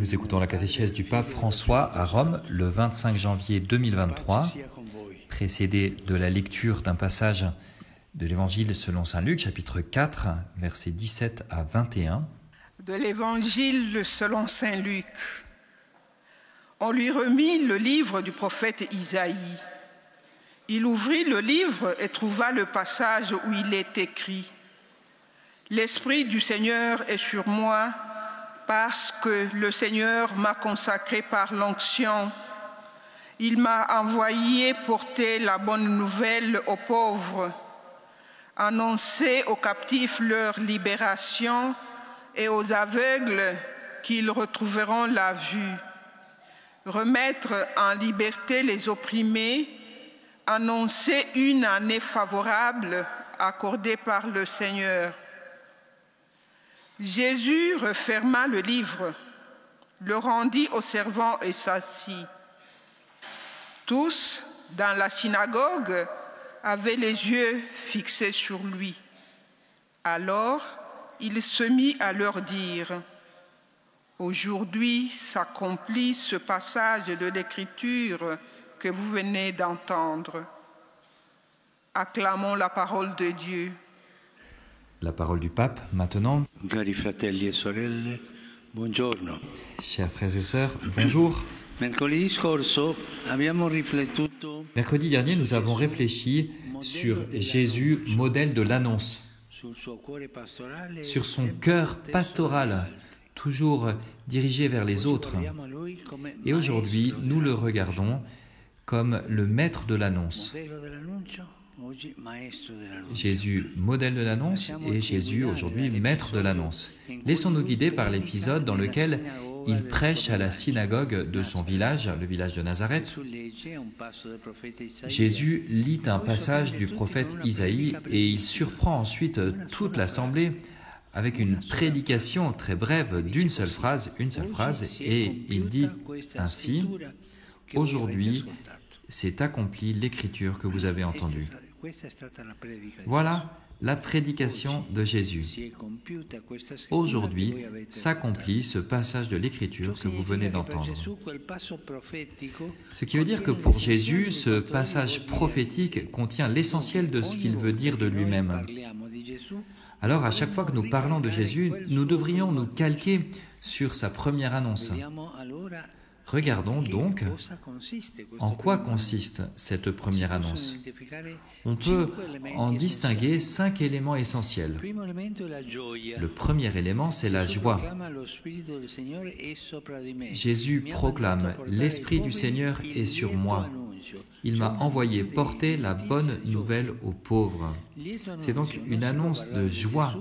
Nous écoutons la catéchèse du pape François à Rome le 25 janvier 2023, précédée de la lecture d'un passage de l'Évangile selon saint Luc, chapitre 4, versets 17 à 21. De l'Évangile selon saint Luc. On lui remit le livre du prophète Isaïe. Il ouvrit le livre et trouva le passage où il est écrit « L'Esprit du Seigneur est sur moi, parce que le Seigneur m'a consacré par l'onction. Il m'a envoyé porter la bonne nouvelle aux pauvres, annoncer aux captifs leur libération et aux aveugles qu'ils retrouveront la vue, remettre en liberté les opprimés, annoncer une année favorable accordée par le Seigneur. » Jésus referma le livre, le rendit aux servants et s'assit. Tous, dans la synagogue, avaient les yeux fixés sur lui. Alors, il se mit à leur dire « Aujourd'hui s'accomplit ce passage de l'Écriture que vous venez d'entendre. Acclamons la parole de Dieu. » La parole du pape, maintenant. Cari fratelli e sorelle, buongiorno. Chers frères et sœurs, bonjour. Mercoledì scorso abbiamo riflettuto Mercredi dernier, nous avons réfléchi sur Jésus, modèle de l'annonce, sur son cœur pastoral, toujours dirigé vers les autres. Et aujourd'hui, nous le regardons comme le maître de l'annonce. Jésus, modèle de l'annonce, et Jésus, aujourd'hui, maître de l'annonce. Laissons-nous guider par l'épisode dans lequel il prêche à la synagogue de son village, le village de Nazareth. Jésus lit un passage du prophète Isaïe et il surprend ensuite toute l'assemblée avec une prédication très brève d'une seule phrase, et il dit ainsi « Aujourd'hui, c'est accompli l'écriture que vous avez entendue. » Voilà la prédication de Jésus. Aujourd'hui s'accomplit ce passage de l'Écriture que vous venez d'entendre. Ce qui veut dire que pour Jésus, ce passage prophétique contient l'essentiel de ce qu'il veut dire de lui-même. Alors, à chaque fois que nous parlons de Jésus, nous devrions nous calquer sur sa première annonce. Regardons donc en quoi consiste cette première annonce. On peut en distinguer 5 éléments essentiels. Le premier élément, c'est la joie. Jésus proclame « L'Esprit du Seigneur est sur moi. Il m'a envoyé porter la bonne nouvelle aux pauvres. » C'est donc une annonce de joie,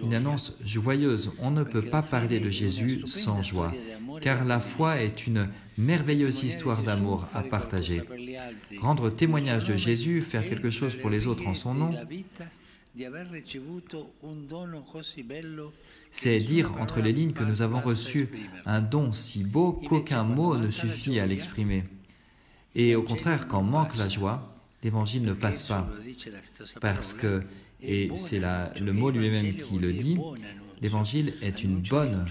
une annonce joyeuse. On ne peut pas parler de Jésus sans joie, car la foi est une merveilleuse histoire d'amour à partager. Rendre témoignage de Jésus, faire quelque chose pour les autres en son nom, c'est dire entre les lignes que nous avons reçu un don si beau qu'aucun mot ne suffit à l'exprimer. Et au contraire, quand manque la joie, l'Évangile ne passe pas, parce que, et c'est le mot lui-même qui le dit, l'Évangile est une bonne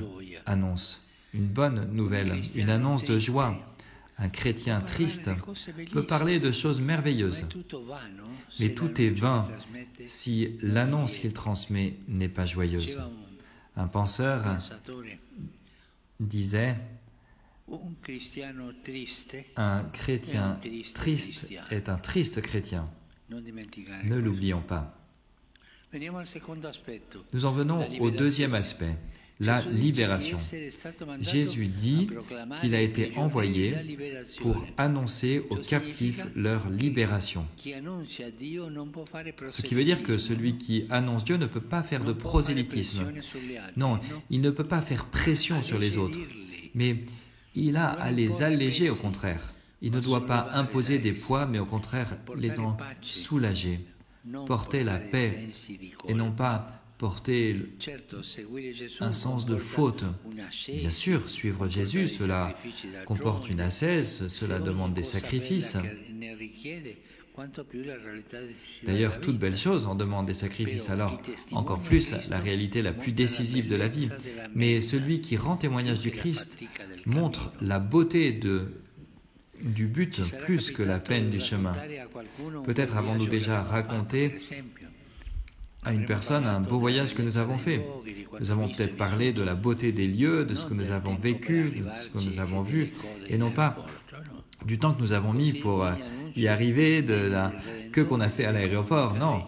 annonce, une bonne nouvelle, une annonce de joie. Un chrétien triste peut parler de choses merveilleuses, mais tout est vain si l'annonce qu'il transmet n'est pas joyeuse. Un penseur disait « Un chrétien triste est un triste chrétien. » Ne l'oublions pas. Nous en venons au deuxième aspect, la libération. Jésus dit qu'il a été envoyé pour annoncer aux captifs leur libération. Ce qui veut dire que celui qui annonce Dieu ne peut pas faire de prosélytisme. Non, il ne peut pas faire pression sur les autres, mais il a à les alléger au contraire. Il ne doit pas imposer des poids, mais au contraire les en soulager, porter la paix et non pas porter un sens de faute. Bien sûr, suivre Jésus, cela comporte une ascèse, cela demande des sacrifices. D'ailleurs, toute belle chose en demande des sacrifices, alors encore plus la réalité la plus décisive de la vie. Mais celui qui rend témoignage du Christ montre la beauté du but plus que la peine du chemin. Peut-être avons-nous déjà raconté à une personne un beau voyage que nous avons fait. Nous avons peut-être parlé de la beauté des lieux, de ce que nous avons vécu, de ce que nous avons vu, et non pas du temps que nous avons mis pour y arriver, de la queue qu'on a fait à l'aéroport. Non.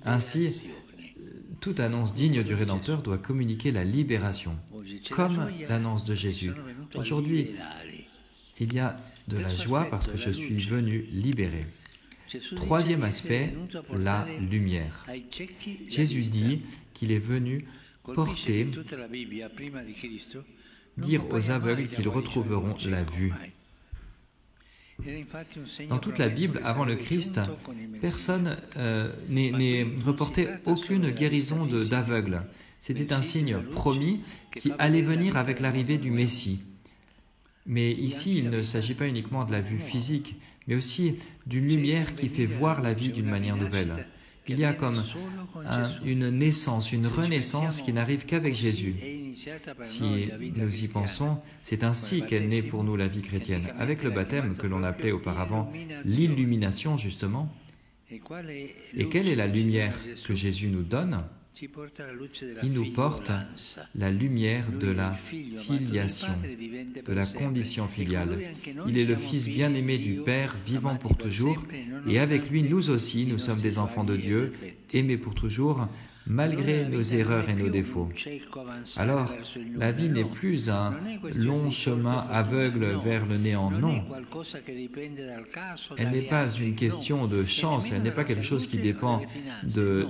Ainsi, toute annonce digne du Rédempteur doit communiquer la libération, comme l'annonce de Jésus. Aujourd'hui, il y a de la joie parce que je suis venu libérer. Troisième aspect, la lumière. Jésus dit qu'il est venu dire aux aveugles qu'ils retrouveront la vue. Dans toute la Bible, avant le Christ, personne n'est reporté aucune guérison d'aveugles. C'était un signe promis qui allait venir avec l'arrivée du Messie. Mais ici, il ne s'agit pas uniquement de la vue physique, mais aussi d'une lumière qui fait voir la vie d'une manière nouvelle. Il y a comme une naissance, une renaissance qui n'arrive qu'avec Jésus. Si nous y pensons, c'est ainsi qu'elle naît pour nous la vie chrétienne, avec le baptême que l'on appelait auparavant l'illumination justement. Et quelle est la lumière que Jésus nous donne ? Il nous porte la lumière de la filiation, de la condition filiale. Il est le Fils bien-aimé du Père, vivant pour toujours, et avec lui, nous aussi, nous sommes des enfants de Dieu, aimés pour toujours, malgré nos erreurs et nos défauts. Alors, la vie n'est plus un long chemin aveugle vers le néant, non. Elle n'est pas une question de chance, elle n'est pas quelque chose qui dépend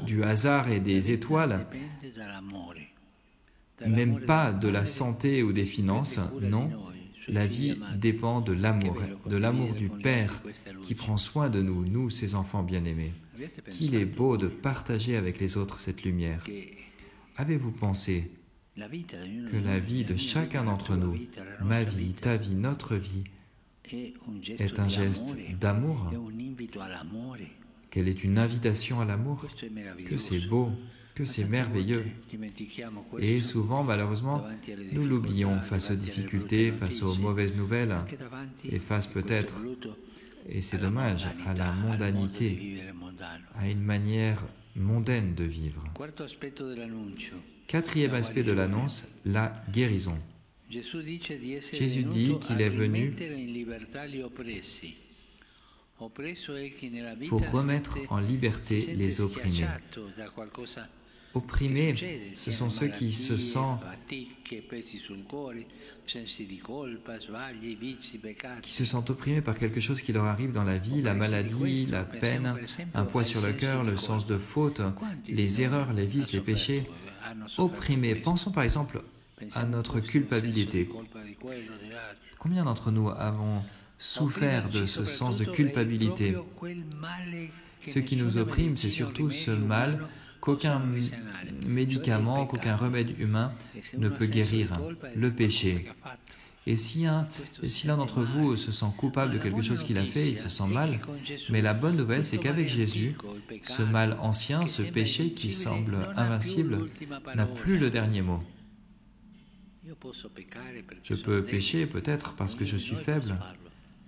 du hasard et des étoiles, même pas de la santé ou des finances, non. La vie dépend de l'amour du Père qui prend soin de nous, nous, ses enfants bien-aimés. Qu'il est beau de partager avec les autres cette lumière. Avez-vous pensé que la vie de chacun d'entre nous, ma vie, ta vie, notre vie, est un geste d'amour, qu'elle est une invitation à l'amour, que c'est beau, que c'est merveilleux. Et souvent, malheureusement, nous l'oublions face aux difficultés, face aux mauvaises nouvelles, et face peut-être, et c'est dommage, à la mondanité, à une manière mondaine de vivre. Quatrième aspect de l'annonce, la guérison. Jésus dit qu'il est venu pour remettre en liberté les opprimés. Opprimés, ce sont ceux qui se sentent opprimés par quelque chose qui leur arrive dans la vie, la maladie, la peine, un poids sur le cœur, le sens de faute, les erreurs, les vices, les péchés. Opprimés. Pensons par exemple à notre culpabilité. Combien d'entre nous avons souffert de ce sens de culpabilité? Ce qui nous opprime, c'est surtout ce mal qu'aucun médicament, qu'aucun remède humain ne peut guérir, le péché. Et si l'un d'entre vous se sent coupable de quelque chose qu'il a fait, il se sent mal, mais la bonne nouvelle, c'est qu'avec Jésus, ce mal ancien, ce péché qui semble invincible, n'a plus le dernier mot. Je peux pécher peut-être parce que je suis faible.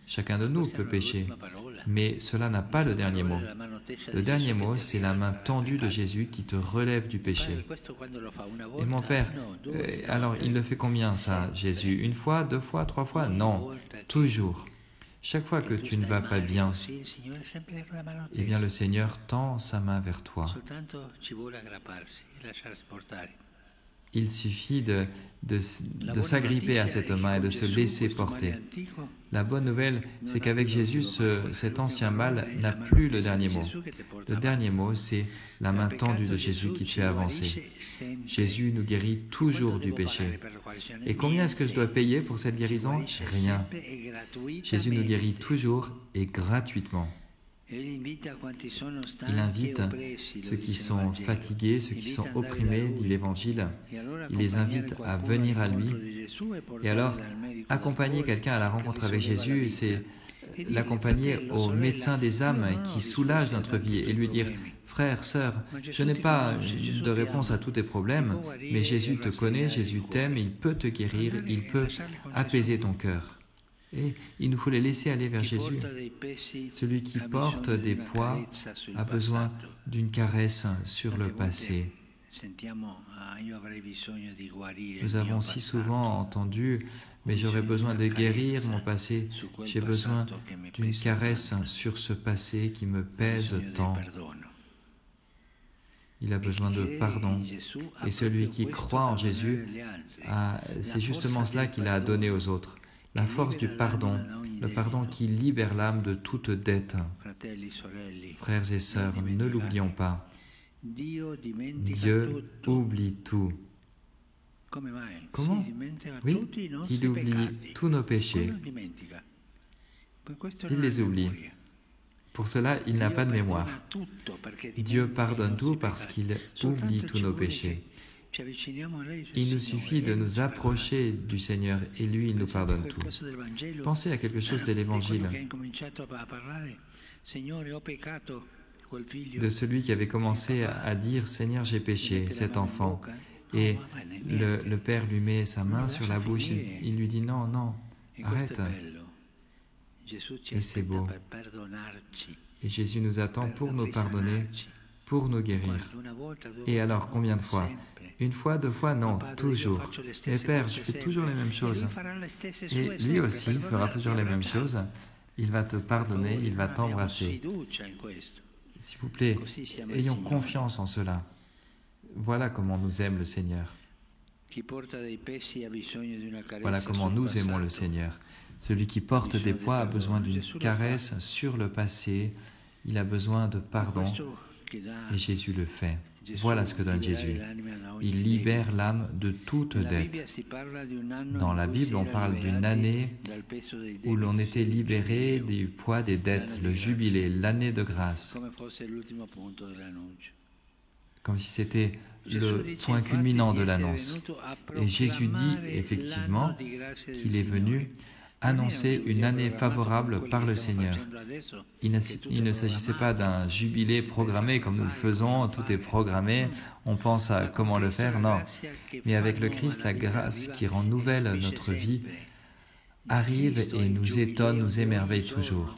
Chacun de nous peut pécher, mais cela n'a pas le dernier mot. Le dernier mot, c'est la main tendue de Jésus qui te relève du péché. Et mon Père, alors il le fait combien ça, Jésus? Une fois, deux fois, trois fois? Non, toujours. Chaque fois que tu ne vas pas bien, eh bien le Seigneur tend sa main vers toi. Il suffit de s'agripper à cette main et de se laisser porter. La bonne nouvelle, c'est qu'avec Jésus, cet ancien mal n'a plus le dernier mot. Le dernier mot, c'est la main tendue de Jésus qui te fait avancer. Jésus nous guérit toujours du péché. Et combien est-ce que je dois payer pour cette guérison? Rien. Jésus nous guérit toujours et gratuitement. Il invite ceux qui sont fatigués, ceux qui sont opprimés, dit l'Évangile. Il les invite à venir à lui. Et alors, accompagner quelqu'un à la rencontre avec Jésus, l'accompagner au médecin des âmes qui soulage notre vie et lui dire « Frère, sœur, je n'ai pas de réponse à tous tes problèmes, mais Jésus te connaît, Jésus t'aime, il peut te guérir, il peut apaiser ton cœur. » Et il nous faut les laisser aller vers Jésus. Celui qui porte des poids a besoin d'une caresse sur le passé. Nous avons si souvent entendu « mais j'aurais besoin de guérir mon passé, j'ai besoin d'une caresse sur ce passé qui me pèse tant. » Il a besoin de pardon. Et celui qui croit en Jésus, c'est justement cela qu'il a donné aux autres. La force du pardon, le pardon qui libère l'âme de toute dette. Frères et sœurs, ne l'oublions pas. Dieu oublie tout. Comment? Oui, il oublie tous nos péchés. Il les oublie. Pour cela, il n'a pas de mémoire. Dieu pardonne tout parce qu'il oublie tous nos péchés. Il nous suffit de nous approcher du Seigneur et lui, il nous pardonne tout. Pensez à quelque chose de l'Évangile, de celui qui avait commencé à dire « Seigneur, j'ai péché », cet enfant. Et le Père lui met sa main sur la bouche, il lui dit « Non, non, arrête ». Et c'est beau. Et Jésus nous attend pour nous pardonner, pour nous guérir. Et alors, combien de fois? Une fois, deux fois? Non, toujours. Mais Père, je fais toujours les mêmes choses. Et lui aussi fera toujours les mêmes choses. Il va te pardonner, il va t'embrasser. S'il vous plaît, ayons confiance en cela. Voilà comment nous aime le Seigneur. Voilà comment nous aimons le Seigneur. Celui qui porte des poids a besoin d'une caresse sur le passé. Il a besoin de pardon. Et Jésus le fait. Voilà ce que donne Jésus. Il libère l'âme de toute dette. Dans la Bible, on parle d'une année où l'on était libéré du poids des dettes, le jubilé, l'année de grâce. Comme si c'était le point culminant de l'annonce. Et Jésus dit effectivement qu'il est venu annoncer une année favorable par le Seigneur. Il ne s'agissait pas d'un jubilé programmé comme nous le faisons, tout est programmé, on pense à comment le faire, non. Mais avec le Christ, la grâce qui rend nouvelle notre vie arrive et nous étonne, nous émerveille toujours.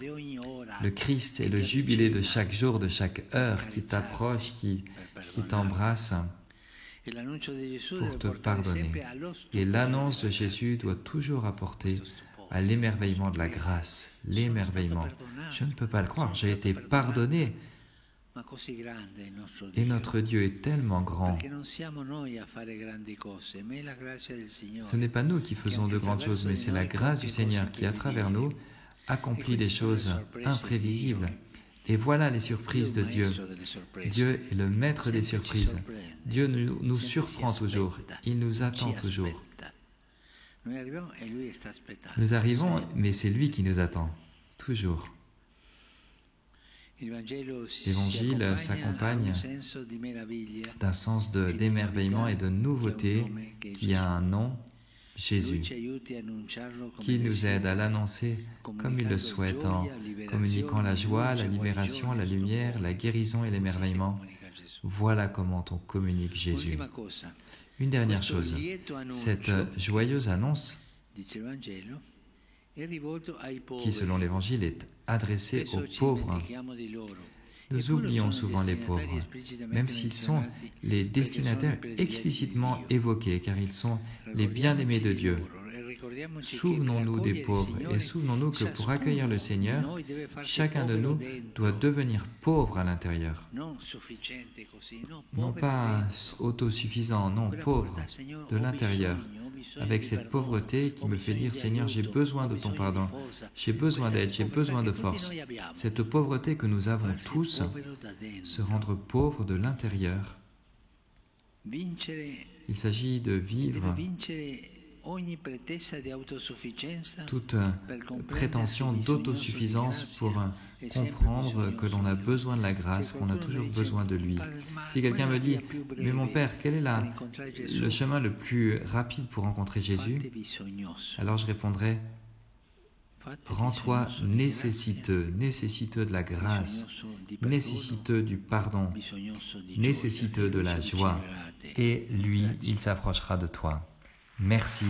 Le Christ est le jubilé de chaque jour, de chaque heure qui t'approche, qui t'embrasse pour te pardonner. Et l'annonce de Jésus doit toujours apporter à l'émerveillement de la grâce, l'émerveillement. Je ne peux pas le croire, j'ai été pardonné. Et notre Dieu est tellement grand. Ce n'est pas nous qui faisons de grandes choses, mais c'est la grâce du Seigneur qui, à travers nous, accomplit des choses imprévisibles. Et voilà les surprises de Dieu. Dieu est le maître des surprises. Dieu nous surprend toujours. Il nous attend toujours. Nous arrivons, mais c'est lui qui nous attend, toujours. L'Évangile s'accompagne d'un sens d'émerveillement et de nouveauté qui a un nom, Jésus, qui nous aide à l'annoncer comme il le souhaite en communiquant la joie, la libération, la lumière, la guérison et l'émerveillement. Voilà comment on communique Jésus. Une dernière chose, cette joyeuse annonce qui, selon l'Évangile, est adressée aux pauvres. Nous oublions souvent les pauvres, même s'ils sont les destinataires explicitement évoqués, car ils sont les bien-aimés de Dieu. Souvenons-nous des pauvres et souvenons-nous que pour accueillir le Seigneur, chacun de nous doit devenir pauvre à l'intérieur. Non pas autosuffisant, non, pauvre de l'intérieur, avec cette pauvreté qui me fait dire « Seigneur, j'ai besoin de ton pardon, j'ai besoin d'aide, j'ai besoin de force ». Cette pauvreté que nous avons tous, se rendre pauvre de l'intérieur. Il s'agit de vivre toute prétention d'autosuffisance pour comprendre que l'on a besoin de la grâce, qu'on a toujours besoin de lui. Si quelqu'un me dit « Mais mon Père, quel est le chemin le plus rapide pour rencontrer Jésus ?» Alors je répondrai Rends-toi nécessiteux de la grâce, nécessiteux du pardon, nécessiteux de la joie, et lui, il s'approchera de toi. Merci.